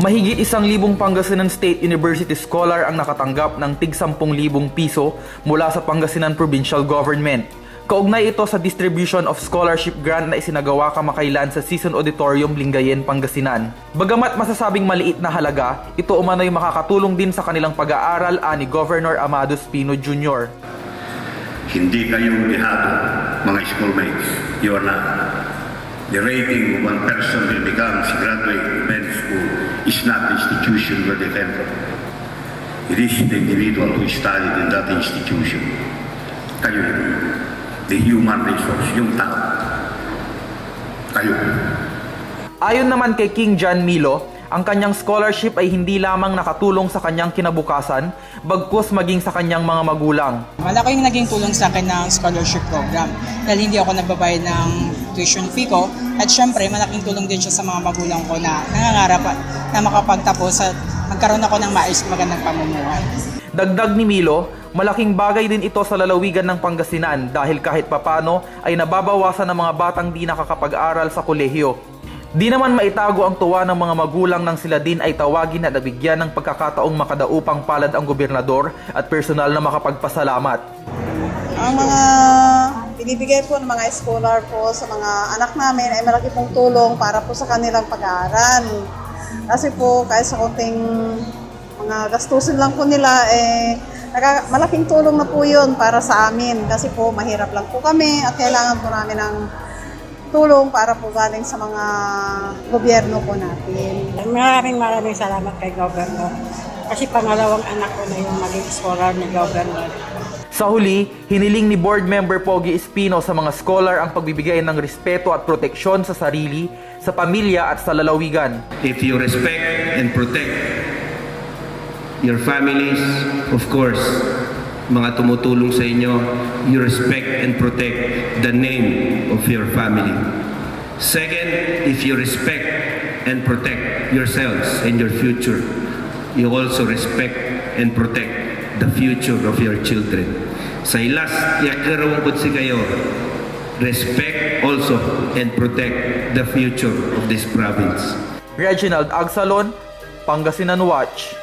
Mahigit 1,000 Pangasinan State University scholar ang nakatanggap ng tig 10,000 piso mula sa Pangasinan Provincial Government. Kaugnay ito sa distribution of scholarship grant na isinagawa kamakailan sa Season Auditorium Lingayen, Pangasinan. Bagamat masasabing maliit na halaga, ito umano'y makakatulong din sa kanilang pag-aaral ani Governor Amado Espino Jr. Hindi kayo dihado, mga schoolmates. You are not. The rating of one person will become a graduate of men's school is not the institution where they came from. It is the individual who studied in that institution. Kayo, the human resource, yung tao. Kayo. Ayon naman kay King John Milo, ang kanyang scholarship ay hindi lamang nakatulong sa kanyang kinabukasan, bagkus maging sa kanyang mga magulang. Malaking naging tulong sa akin ng scholarship program dahil hindi ako nagbabayad ng tuition fee ko at syempre malaking tulong din siya sa mga magulang ko na nangangarap na makapagtapos at magkaroon ako ng maayos magandang pamumuhay. Dagdag ni Milo, malaking bagay din ito sa lalawigan ng Pangasinan dahil kahit papano ay nababawasan ng mga batang di nakakapag-aral sa kolehiyo. Di naman maitago ang tuwa ng mga magulang nang sila din ay tawagin at nabigyan ng pagkakataong makadaupang palad ang gobernador at personal na makapagpasalamat. Ang mga binibigay po ng mga scholar po sa mga anak namin ay malaki pong tulong para po sa kanilang pag-aaral. Kasi po kahit sa konting mga gastusin lang po nila, malaking tulong na po yun para sa amin. Kasi po mahirap lang po kami at kailangan po namin ng tulong para po galing sa mga gobyerno po natin. Maraming salamat kay Governor. Kasi pangalawang anak ko na yung maging scholar ni Governor. Sa huli, hiniling ni Board Member Pogi Espino sa mga scholar ang pagbibigay ng respeto at proteksyon sa sarili, sa pamilya at sa lalawigan. If you respect and protect your families, of course, mga tumutulong sa inyo, you respect and protect the name of your family. Second, if you respect and protect yourselves and your future, you also respect and protect the future of your children. Sa ilas, yakarawang kutsi kayo, respect also and protect the future of this province. Reginald Agsalon, Pangasinan Watch.